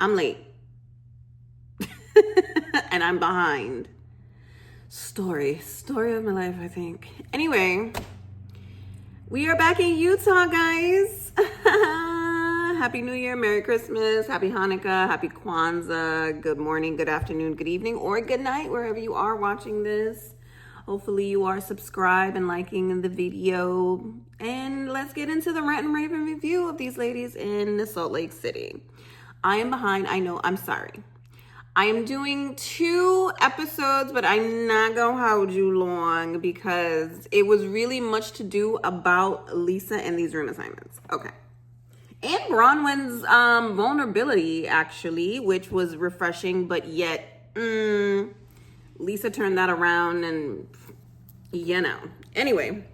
I'm late. And I'm behind. Story of my life, I think. Anyway, we are back in Utah, guys. Happy New Year, Merry Christmas, Happy Hanukkah, Happy Kwanzaa, good morning, good afternoon, good evening, or good night, wherever you are watching this. Hopefully you are subscribed and liking the video. And let's get into the rant and raving review of these ladies in Salt Lake City. I am behind, I know, I'm sorry. I am doing 2 episodes, but I'm not gonna hold you long because it was really much to do about Lisa and these room assignments. Okay. And Bronwyn's vulnerability, actually, which was refreshing, but yet, Lisa turned that around and, you know. Anyway,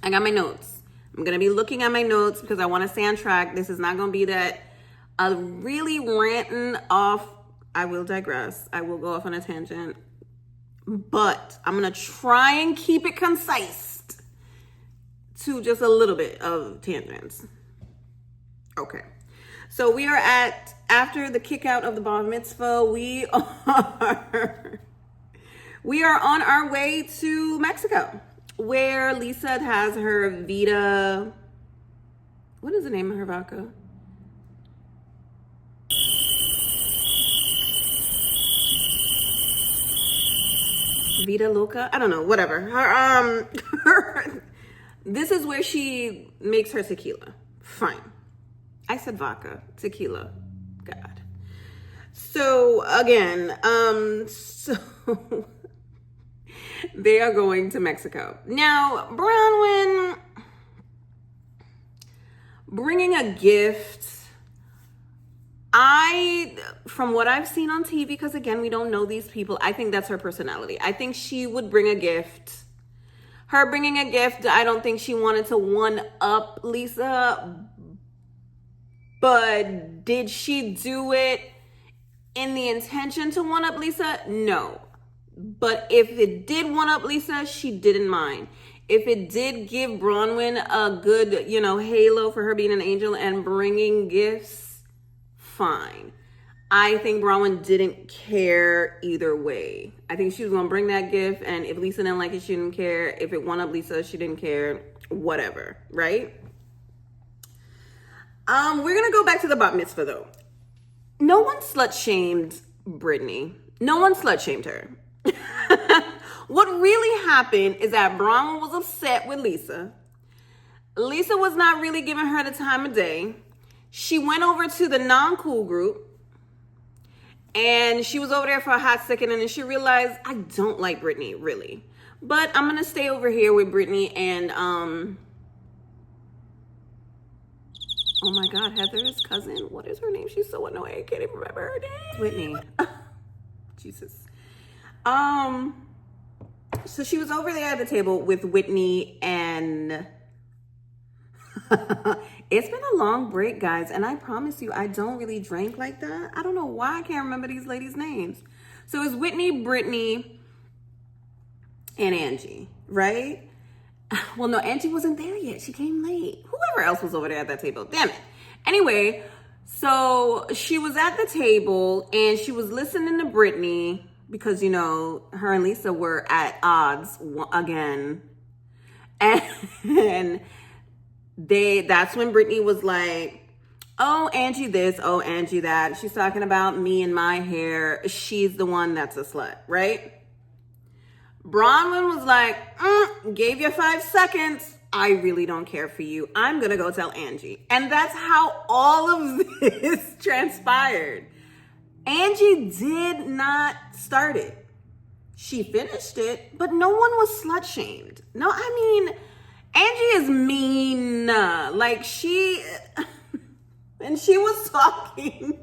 I got my notes. I'm going to be looking at my notes because I want to stay on track. This is not going to be that really ranting off. I will digress. I will go off on a tangent. But I'm going to try and keep it concise to just a little bit of tangents. Okay. So we are after the kick out of the bar mitzvah, we are on our way to Mexico, where Lisa has her Vida. What is the name of her vodka? Vida Loca? I don't know, whatever. This is where she makes her tequila. Fine. I said vodka, tequila. God. So again, so they are going to Mexico. Now, Bronwyn bringing a gift. From what I've seen on TV, because again, we don't know these people, I think that's her personality. I think she would bring a gift. Her bringing a gift, I don't think she wanted to one-up Lisa. But did she do it in the intention to one-up Lisa? No. But if it did one-up Lisa, she didn't mind. If it did give Bronwyn a good, halo for her being an angel and bringing gifts, fine. I think Bronwyn didn't care either way. I think she was going to bring that gift, and if Lisa didn't like it, she didn't care. If it one-up Lisa, she didn't care. Whatever, right? We're going to go back to the bat mitzvah, though. No one slut-shamed Brittany. No one slut-shamed her. What really happened is that Bronwyn was upset with Lisa. Lisa was not really giving her the time of day. She went over to the non-cool group, and she was over there for a hot second, and then she realized, I don't like Brittany, really. But I'm going to stay over here with Brittany and, oh my God, Heather's cousin. What is her name? She's so annoying. I can't even remember her name. Whitney. Jesus. So she was over there at the table with Whitney and it's been a long break, guys. And I promise you, I don't really drink like that. I don't know why I can't remember these ladies' names. So it's Whitney, Brittany, and Angie, right? Well, no, Angie wasn't there yet. She came late. Whoever else was over there at that table. Damn it. Anyway, so she was at the table and she was listening to Brittany because, her and Lisa were at odds again. And that's when Brittany was like, oh, Angie this, oh, Angie that. She's talking about me and my hair. She's the one that's a slut, right? Bronwyn was like, gave you 5 seconds. I really don't care for you. I'm going to go tell Angie. And that's how all of this transpired. Angie did not start it. She finished it, but no one was slut shamed. No, I mean, Angie is mean. Like and she was talking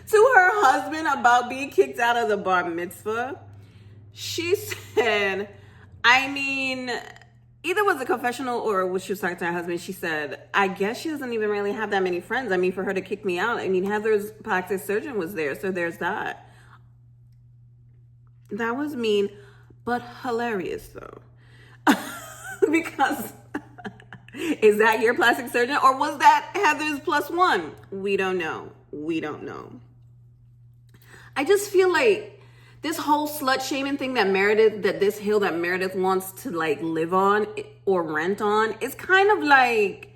to her husband about being kicked out of the bar mitzvah. She said, either was a confessional or was she was talking to her husband. She said, I guess she doesn't even really have that many friends. For her to kick me out. Heather's plastic surgeon was there. So there's that. That was mean, but hilarious though. Because is that your plastic surgeon or was that Heather's +1? We don't know. I just feel like this whole slut shaming thing that this hill that Meredith wants to like live on or rent on is kind of like,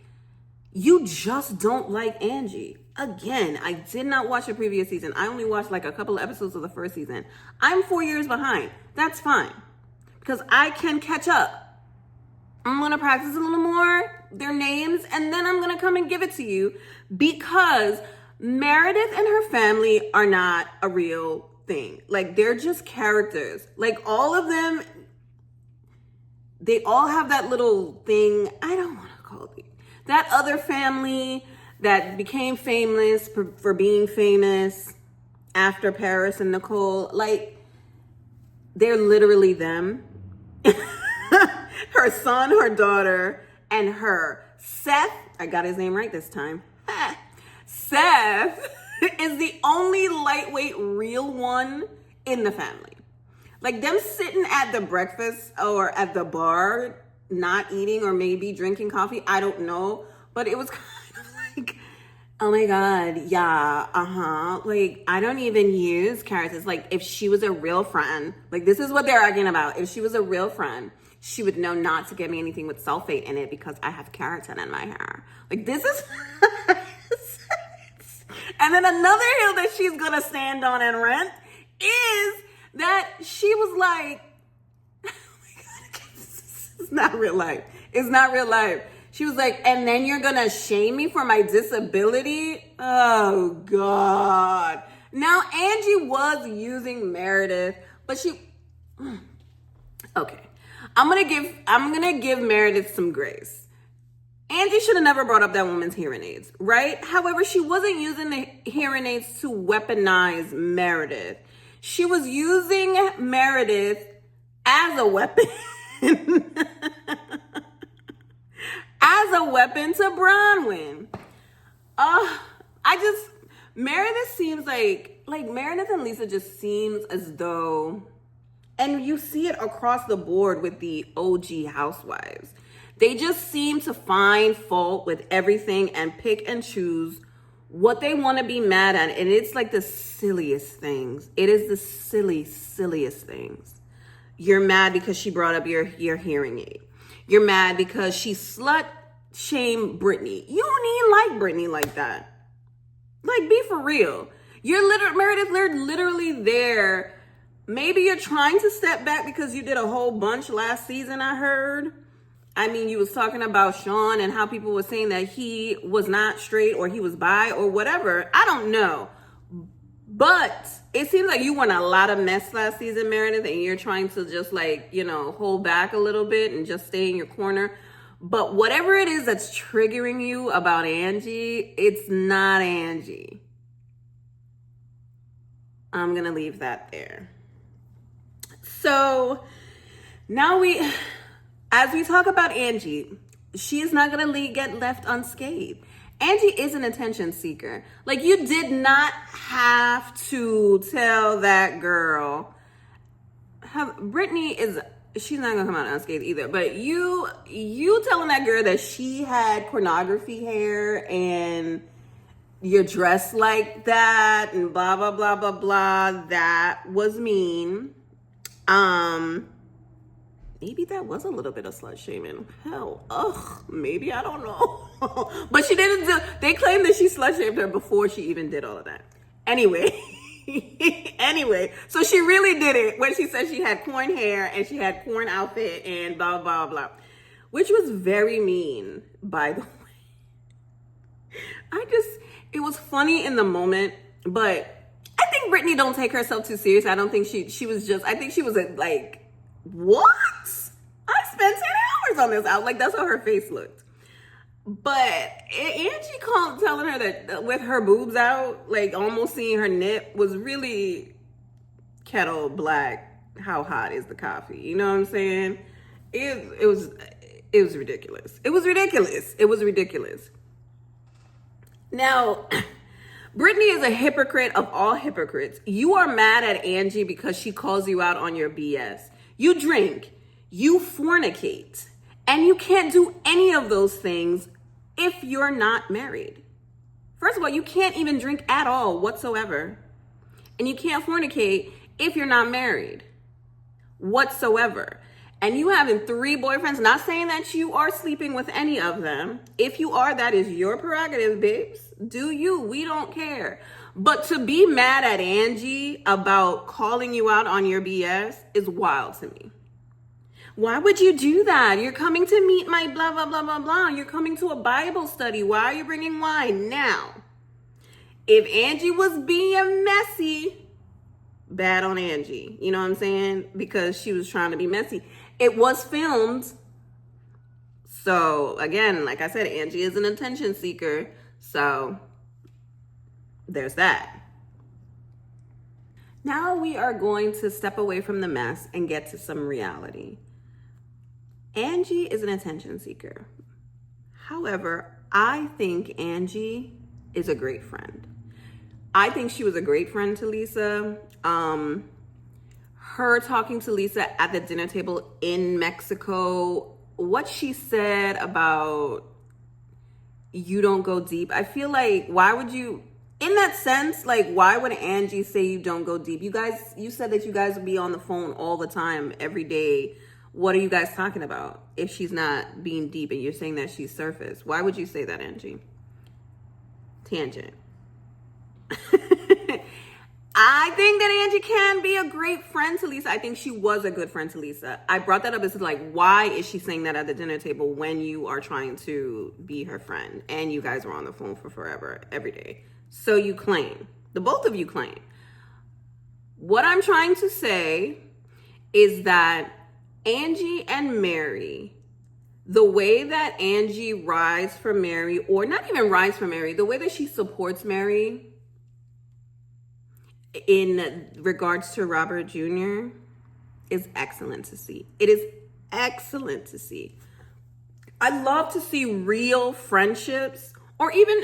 you just don't like Angie. Again, I did not watch the previous season. I only watched like a couple of episodes of the first season. I'm 4 years behind. That's fine, because I can catch up. I'm gonna practice a little more, their names, and then I'm gonna come and give it to you, because Meredith and her family are not a real thing. Like, they're just characters. Like, all of them, they all have that little thing. I don't want to call it that other family that became famous for being famous after Paris and Nicole. Like, they're literally them. Her son, her daughter, and her. Seth, I got his name right this time. Seth is the only lightweight real one in the family. Like, them sitting at the breakfast or at the bar, not eating or maybe drinking coffee, I don't know. But it was kind of like, oh my God, yeah, like, I don't even use characters. Like, if she was a real friend, like, this is what they're arguing about. If she was a real friend, she would know not to get me anything with sulfate in it because I have keratin in my hair. Like, this is... And then another hill that she's gonna stand on and rent is that she was like, oh my God, it's not real life. It's not real life. She was like, and then you're gonna shame me for my disability? Oh God. Now, Angie was using Meredith, but she, okay. I'm gonna give Meredith some grace. Angie should have never brought up that woman's hearing aids, right? However, she wasn't using the hearing aids to weaponize Meredith. She was using Meredith as a weapon. As a weapon to Bronwyn. Meredith seems like Meredith and Lisa just seems as though, and you see it across the board with the OG housewives. They just seem to find fault with everything and pick and choose what they want to be mad at. And it's like the silliest things. It is the silliest things. You're mad because she brought up your hearing aid. You're mad because she slut shamed Brittany. You don't even like Brittany like that. Like, be for real. Meredith, you're literally there. Maybe you're trying to step back because you did a whole bunch last season, I heard. I mean, you was talking about Sean and how people were saying that he was not straight or he was bi or whatever. I don't know. But it seems like you won a lot of mess last season, Meredith, and you're trying to just like, hold back a little bit and just stay in your corner. But whatever it is that's triggering you about Angie, it's not Angie. I'm going to leave that there. So now as we talk about Angie, she is not going to get left unscathed. Angie is an attention seeker. Like, you did not have to tell that girl. Brittany she's not going to come out unscathed either. But you telling that girl that she had pornography hair and you're dressed like that and blah, blah, blah, blah, blah. That was mean. Maybe that was a little bit of slut shaming. Hell, maybe, I don't know. But they claimed that she slut shamed her before she even did all of that. Anyway, so she really did it when she said she had corn hair and she had corn outfit and blah, blah, blah, which was very mean, by the way. It was funny in the moment, but I think Brittany don't take herself too serious. I don't think she was just, I think she was like, what? I spent 10 hours on this out. Like, that's how her face looked. But Angie telling her that with her boobs out, like almost seeing her nip, was really kettle black. How hot is the coffee? You know what I'm saying? It was ridiculous. It was ridiculous. Now, Brittany is a hypocrite of all hypocrites. You are mad at Angie because she calls you out on your BS. You drink, you fornicate, and you can't do any of those things if you're not married. First of all, you can't even drink at all whatsoever. And you can't fornicate if you're not married whatsoever. And you having 3 boyfriends, not saying that you are sleeping with any of them. If you are, that is your prerogative, babes. Do you? We don't care. But to be mad at Angie about calling you out on your BS is wild to me. Why would you do that? You're coming to meet my blah, blah, blah, blah, blah. You're coming to a Bible study. Why are you bringing wine? Now, if Angie was being messy, bad on Angie. You know what I'm saying? Because she was trying to be messy. It was filmed. So, again, like I said, Angie is an attention seeker. So, there's that. Now we are going to step away from the mess and get to some reality. Angie is an attention seeker. However, I think Angie is a great friend. I think she was a great friend to Lisa. Her talking to Lisa at the dinner table in Mexico, what she said about you don't go deep. I feel like, why would you, in that sense, like, why would Angie say you don't go deep? You said that you guys would be on the phone all the time, every day. What are you guys talking about if she's not being deep and you're saying that she's surface? Why would you say that, Angie? Tangent. I think that Angie can be a great friend to Lisa. I think she was a good friend to Lisa. I brought that up as like, why is she saying that at the dinner table when you are trying to be her friend and you guys were on the phone for forever, every day? So you claim, the both of you claim. What I'm trying to say is that Angie and Mary, the way that Angie rides for Mary, or not even rides for Mary, the way that she supports Mary in regards to Robert Jr. is excellent to see. It is excellent to see. I love to see real friendships, or even,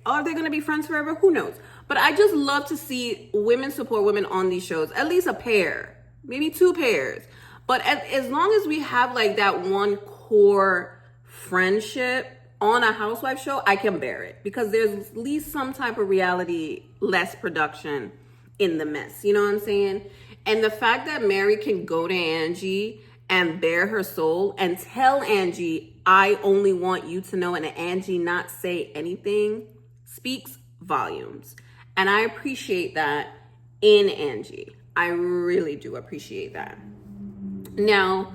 are they going to be friends forever? Who knows? But I just love to see women support women on these shows, at least a pair, maybe 2 pairs. But as long as we have like that one core friendship on a housewife show, I can bear it, because there's at least some type of reality, less production in the mess. You know what I'm saying? And the fact that Mary can go to Angie and bare her soul and tell Angie, I only want you to know, and Angie not say anything, speaks volumes. And I appreciate that in Angie. I really do appreciate that. Now,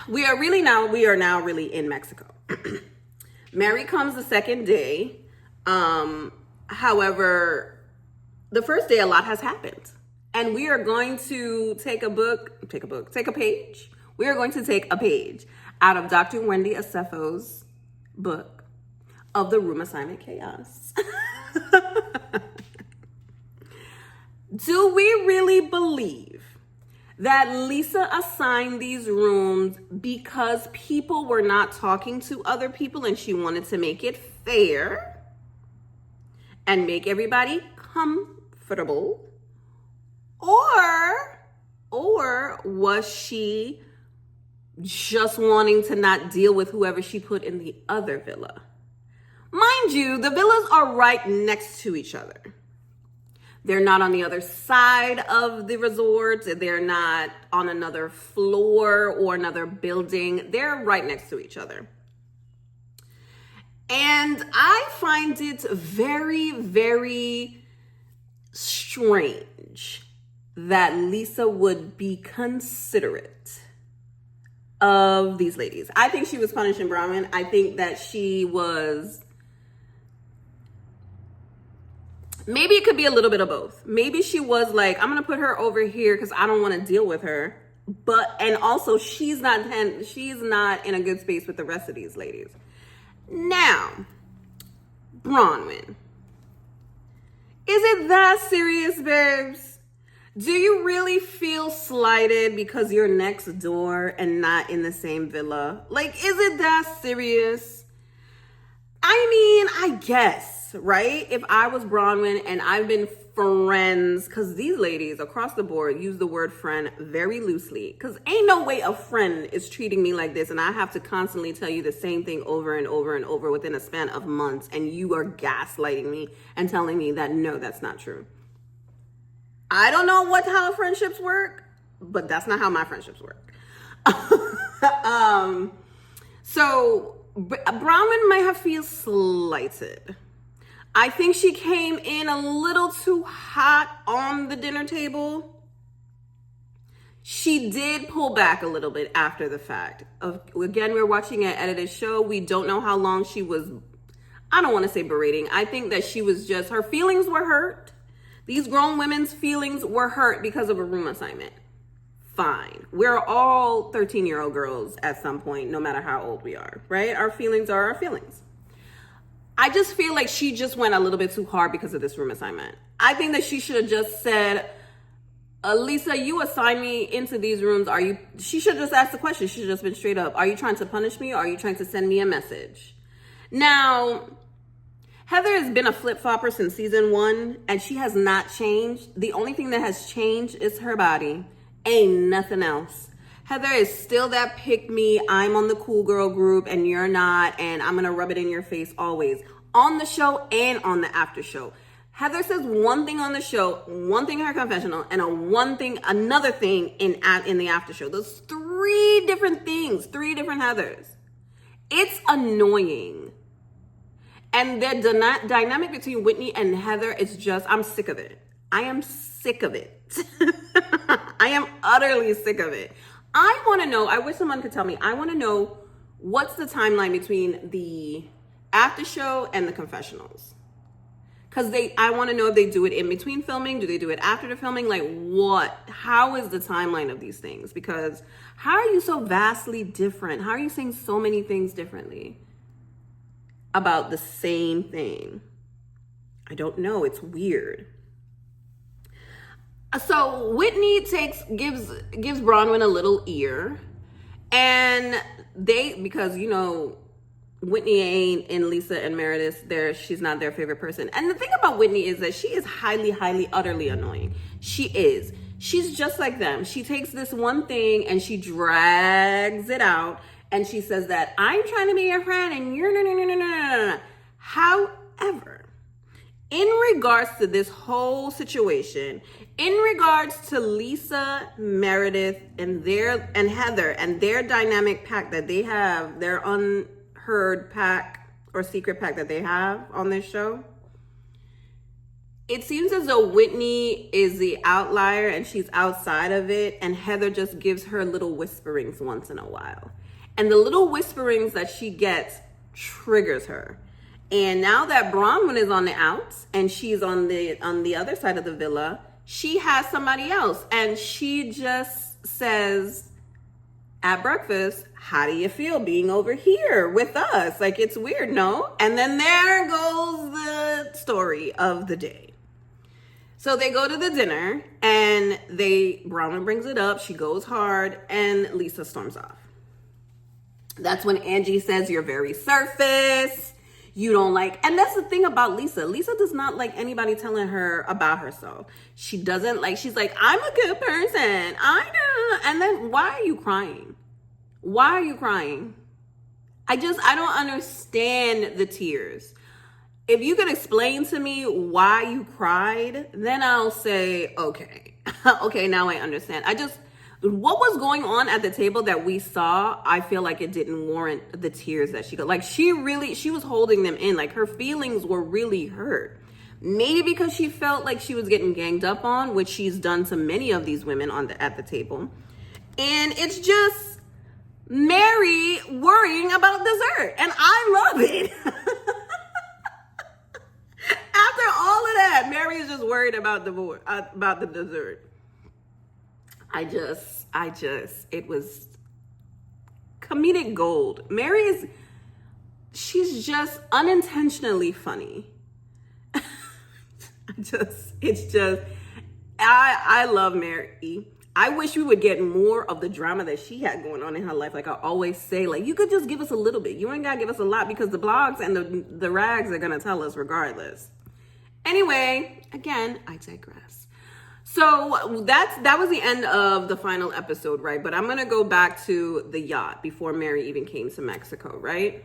we are now really in Mexico. Mary comes the second day. However, the first day a lot has happened. And we are going to take a page. We are going to take a page out of Dr. Wendy Acefo's book of the Room Assignment Chaos. Do we really believe that Lisa assigned these rooms because people were not talking to other people and she wanted to make it fair and make everybody comfortable? Or was she just wanting to not deal with whoever she put in the other villa? Mind you, the villas are right next to each other. They're not on the other side of the resort. They're not on another floor or another building. They're right next to each other. And I find it very, very strange that Lisa would be considerate of these ladies. I think she was punishing Bronwyn. I think that she was... Maybe it could be a little bit of both. Maybe she was like, I'm going to put her over here because I don't want to deal with her. And also she's not in a good space with the rest of these ladies. Now, Bronwyn, is it that serious, babes? Do you really feel slighted because you're next door and not in the same villa? Like, is it that serious? I mean, I guess, right? If I was Bronwyn and I've been friends, because these ladies across the board use the word friend very loosely, because ain't no way a friend is treating me like this and I have to constantly tell you the same thing over and over and over within a span of months, and you are gaslighting me and telling me that no, that's not true. I don't know how friendships work, but that's not how my friendships work. So Bronwyn might have feel slighted. I think she came in a little too hot on the dinner table. She did pull back a little bit after the fact. Again, we're watching an edited show. We don't know how long she was, I don't want to say berating. I think that she was just, her feelings were hurt. These grown women's feelings were hurt because of a room assignment. Fine. We're all 13-year-old girls at some point, no matter how old we are, right? Our feelings are our feelings. I just feel like she just went a little bit too hard because of this room assignment. I think that she should have just said, Lisa, you assigned me into these rooms. She should just ask the question. She should have just been straight up. Are you trying to punish me or are you trying to send me a message? Now, Heather has been a flip-flopper since season 1 and she has not changed. The only thing that has changed is her body. Ain't nothing else. Heather is still that pick me, I'm on the cool girl group and you're not, and I'm gonna rub it in your face always. On the show and on the after show. Heather says one thing on the show, one thing in her confessional, and another thing in the after show. Those 3 different things, 3 different Heathers. It's annoying. And the dynamic between Whitney and Heather is just, I'm sick of it. I am sick of it. I am utterly sick of it. I want to know, I wish someone could tell me, I want to know what's the timeline between the after show and the confessionals. Because I want to know if they do it in between filming. Do they do it after the filming? Like what? How is the timeline of these things? Because how are you so vastly different? How are you saying so many things differently about the same thing? I don't know. It's weird. So Whitney gives Bronwyn a little ear. And because, Whitney and Lisa and Meredith, she's not their favorite person. And the thing about Whitney is that she is highly, highly, utterly annoying. She is. She's just like them. She takes this one thing and she drags it out and she says that I'm trying to be your friend and you're no. However, in regards to this whole situation, in regards to Lisa, Meredith, and Heather and their dynamic pact that they have, their unheard pact or secret pact that they have on this show, it seems as though Whitney is the outlier and she's outside of it, and Heather just gives her little whisperings once in a while. And the little whisperings that she gets triggers her. And now that Bronwyn is on the outs and she's on the other side of the villa, she has somebody else. And she just says at breakfast, how do you feel being over here with us? Like, it's weird, no? And then there goes the story of the day. So they go to the dinner and Bronwyn brings it up. She goes hard and Lisa storms off. That's when Angie says, you're very surface. You don't like, and that's the thing about Lisa. Lisa does not like anybody telling her about herself. She doesn't like, she's like, I'm a good person. I know. And then why are you crying? Why are you crying? I don't understand the tears. If you could explain to me why you cried, then I'll say, okay. Okay, now I understand. What was going on at the table that we saw, I feel like it didn't warrant the tears that she got. Like, she was holding them in. Like, her feelings were really hurt. Maybe because she felt like she was getting ganged up on, which she's done to many of these women at the table. And it's just Mary worrying about dessert. And I love it. After all of that, Mary is just worried about the dessert. It was comedic gold. She's just unintentionally funny. I love Mary. I wish we would get more of the drama that she had going on in her life. Like I always say, like, you could just give us a little bit. You ain't gotta give us a lot because the blogs and the rags are gonna tell us regardless. Anyway, again, I digress. So that was the end of the final episode, right? But I'm going to go back to the yacht before Mary even came to Mexico, right?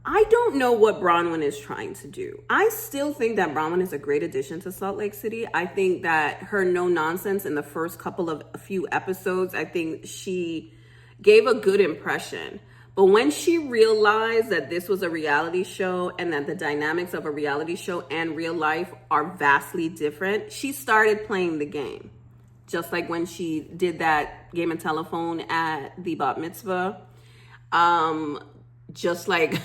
I don't know what Bronwyn is trying to do. I still think that Bronwyn is a great addition to Salt Lake City. I think that her no nonsense in the first couple of a few episodes, I think she gave a good impression. But when she realized that this was a reality show and that the dynamics of a reality show and real life are vastly different, she started playing the game. Just like when she did that game of telephone at the bat mitzvah. Just like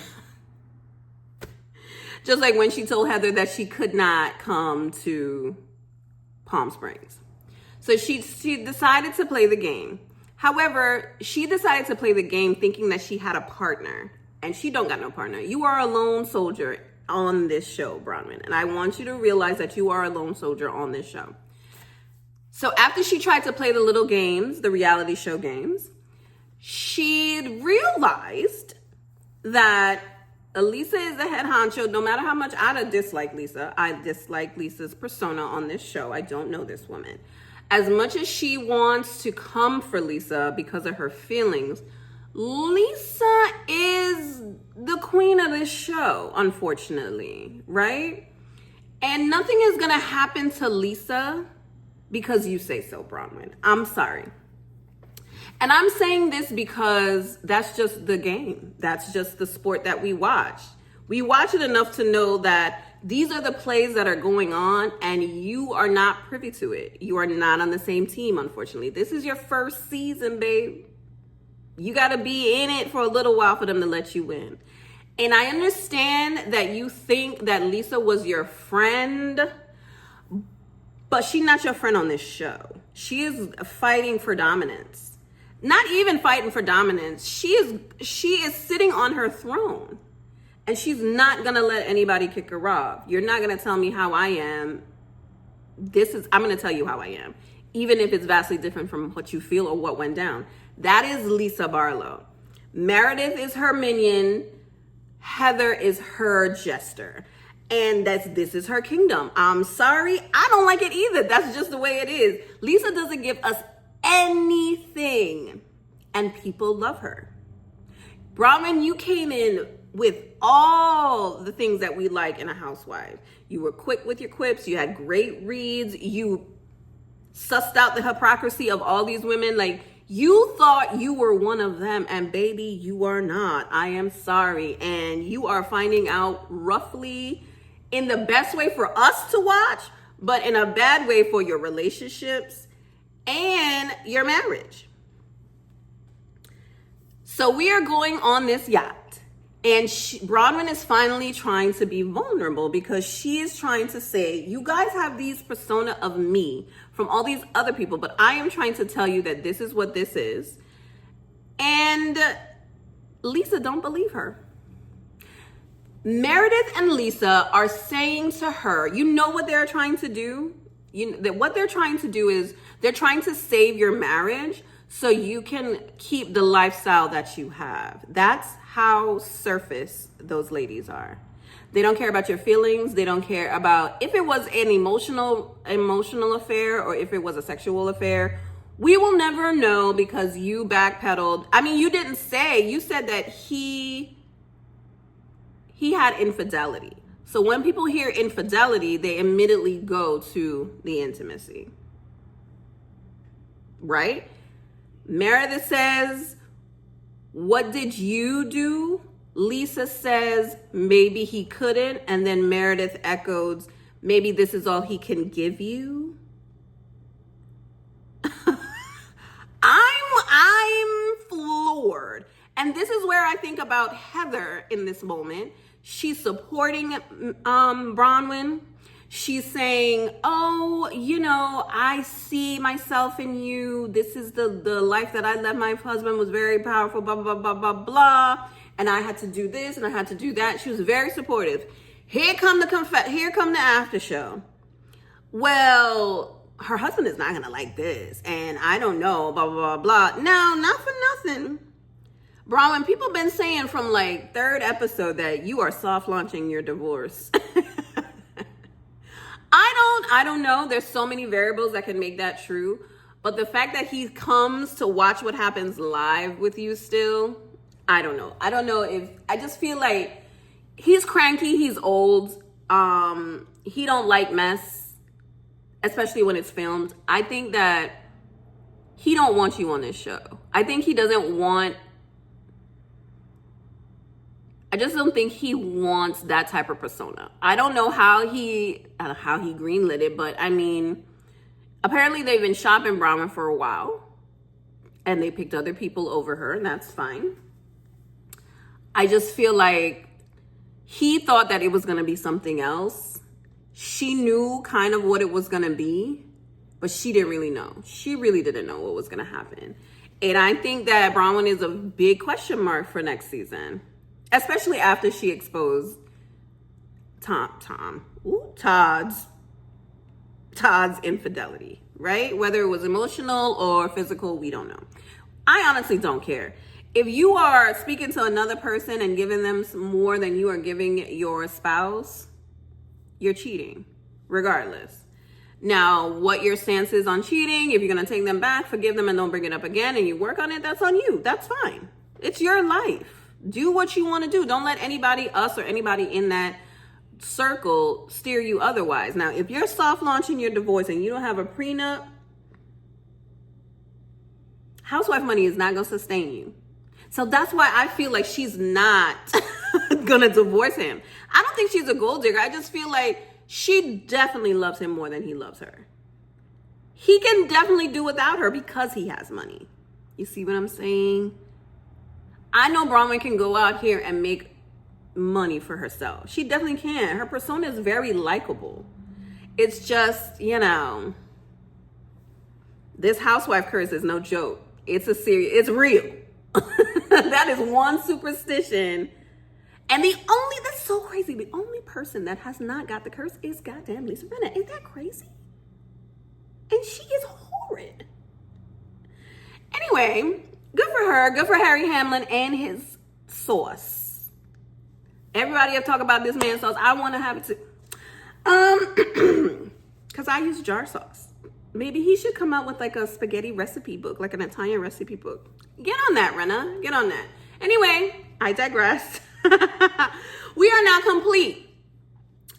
when she told Heather that she could not come to Palm Springs. So she decided to play the game. However, she decided to play the game thinking that she had a partner. And she don't got no partner. You are a lone soldier on this show, Bronwyn. And I want you to realize that you are a lone soldier on this show. So after she tried to play the little games, the reality show games, she realized that Lisa is the head honcho. No matter how much I dislike Lisa, I dislike Lisa's persona on this show. I don't know this woman. As much as she wants to come for Lisa because of her feelings, Lisa is the queen of this show, unfortunately, right? And nothing is going to happen to Lisa because you say so, Bronwyn. I'm sorry. And I'm saying this because that's just the game. That's just the sport that we watch. We watch it enough to know that these are the plays that are going on and you are not privy to it. You are not on the same team, unfortunately. This is your first season, babe. You got to be in it for a little while for them to let you in. And I understand that you think that Lisa was your friend, but she's not your friend on this show. She is fighting for dominance. Not even fighting for dominance. She is sitting on her throne. And she's not going to let anybody kick her off. You're not going to tell me how I am. I'm going to tell you how I am. Even if it's vastly different from what you feel or what went down. That is Lisa Barlow. Meredith is her minion. Heather is her jester. And this is her kingdom. I'm sorry. I don't like it either. That's just the way it is. Lisa doesn't give us anything. And people love her. Bronwyn, you came in with all the things that we like in a housewife. You were quick with your quips. You had great reads. You sussed out the hypocrisy of all these women. Like, you thought you were one of them, and baby, you are not. I am sorry. And you are finding out roughly in the best way for us to watch, but in a bad way for your relationships and your marriage. So we are going on this yacht. And Bronwyn is finally trying to be vulnerable because she is trying to say, you guys have these persona of me from all these other people, but I am trying to tell you that this is what this is. And Lisa don't believe her. Meredith and Lisa are saying to her, you know what they're trying to do? What they're trying to do is they're trying to save your marriage so you can keep the lifestyle that you have. That's how surface those ladies are. They don't care about your feelings. They don't care about if it was an emotional affair or if it was a sexual affair. We will never know because you backpedaled. I mean, you didn't say, you said that he had infidelity. So when people hear infidelity, they immediately go to the intimacy. Right? Meredith says, what did you do? Lisa says, maybe he couldn't. And then Meredith echoes, maybe this is all he can give you. I'm floored. And this is where I think about Heather in this moment. She's supporting Bronwyn. She's saying, oh, I see myself in you. This is the life that I left my husband was very powerful, blah, blah, blah, blah, blah. And I had to do this and I had to do that. She was very supportive. Here come the after show. Well, her husband is not going to like this. And I don't know, blah, blah, blah, blah. No, not for nothing. Bronwyn, people been saying from like third episode that you are soft launching your divorce. I don't know. There's so many variables that can make that true. But the fact that he comes to watch what happens live with you still, I don't know. I don't know if, I just feel like he's cranky, he's old. He don't like mess, especially when it's filmed. I think that he don't want you on this show. I think he doesn't want, I just don't think he wants that type of persona. I don't know how he greenlit it, but I mean, apparently they've been shopping Bronwyn for a while and they picked other people over her, and that's fine. I just feel like he thought that it was going to be something else. She knew kind of what it was going to be, but she didn't really know. She really didn't know what was going to happen. And I think that Bronwyn is a big question mark for next season, especially after she exposed Todd's infidelity, right? Whether it was emotional or physical, we don't know. I honestly don't care. If you are speaking to another person and giving them more than you are giving your spouse, you're cheating, regardless. Now, what your stance is on cheating, if you're going to take them back, forgive them and don't bring it up again, and you work on it, that's on you. That's fine. It's your life. Do what you want to do. Don't let anybody, us or anybody in that circle, steer you otherwise. Now, if you're soft launching your divorce and you don't have a prenup, housewife money is not going to sustain you. So that's why I feel like she's not going to divorce him. I don't think she's a gold digger. I just feel like she definitely loves him more than he loves her. He can definitely do without her because he has money. You see what I'm saying? I know Bronwyn can go out here and make money for herself. She definitely can. Her persona is very likable. It's just, this housewife curse is no joke. It's real. That is one superstition. And that's so crazy. The only person that has not got the curse is goddamn Lisa Rinna. Ain't that crazy? And she is horrid. Anyway, good for her. Good for Harry Hamlin and his sauce. Everybody have talked about this man's sauce. I want to have it too. Because I use jar sauce. Maybe he should come out with like a spaghetti recipe book, like an Italian recipe book. Get on that, Rinna. Get on that. Anyway, I digress. We are now complete.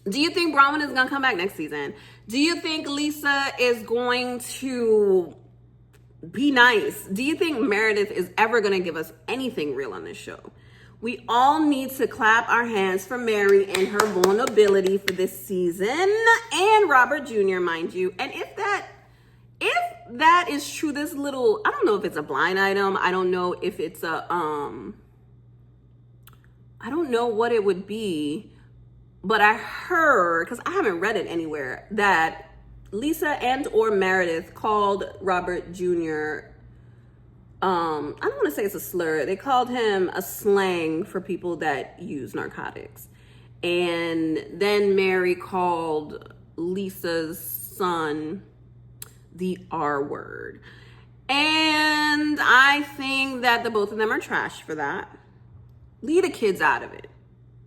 Do you think Bronwyn is going to come back next season? Do you think Lisa is going to be nice? Do you think Meredith is ever going to give us anything real on this show? We all need to clap our hands for Mary and her vulnerability for this season, and Robert Jr., mind you. And if that is true, this little, I don't know if it's a blind item. I don't know if it's a, I don't know what it would be, but I heard, because I haven't read it anywhere, that Lisa and or Meredith called Robert Jr., I don't want to say it's a slur. They called him a slang for people that use narcotics. And then Mary called Lisa's son the R word. And I think that the both of them are trash for that. Leave the kids out of it.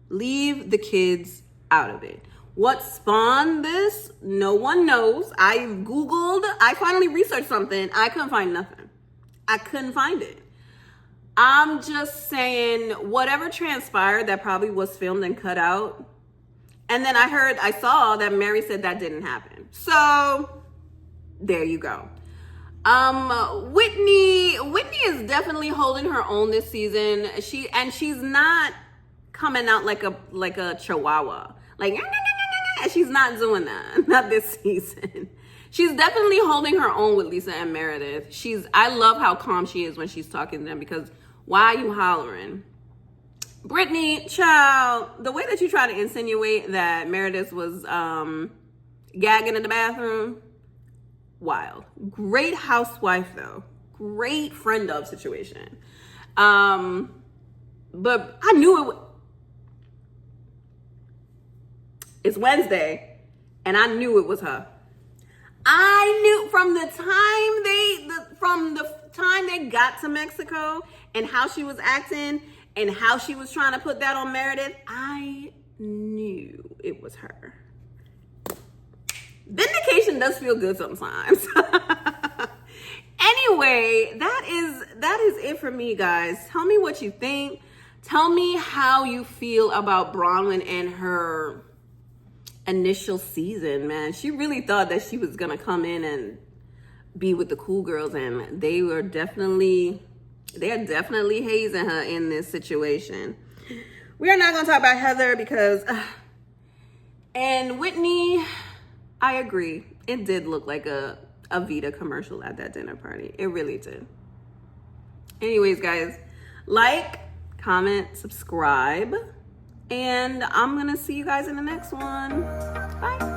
Leave the kids out of it. What spawned this? No one knows. I finally researched something. I couldn't find nothing. I couldn't find it. I'm just saying whatever transpired, that probably was filmed and cut out. And then I saw that Mary said that didn't happen. So there you go. Whitney is definitely holding her own this season. She's not coming out like a chihuahua. Like, she's not doing that. Not this season. She's definitely holding her own with Lisa and Meredith. I love how calm she is when she's talking to them, because why are you hollering? Brittany, child, the way that you try to insinuate that Meredith was gagging in the bathroom, wild. Great housewife though. Great friend of situation. But I knew it's Wednesday and I knew it was her. I knew from the time they got to Mexico and how she was acting and how she was trying to put that on Meredith, I knew it was her. Vindication does feel good sometimes. Anyway, that is it for me, guys. Tell me what you think. Tell me how you feel about Bronwyn and her initial season, man. She really thought that she was gonna come in and be with the cool girls, and they are definitely hazing her in this situation. We are not gonna talk about Heather because and Whitney, I agree. It did look like a Vita commercial at that dinner party. It really did. Anyways, guys, like, comment, subscribe, and I'm gonna see you guys in the next one. Bye.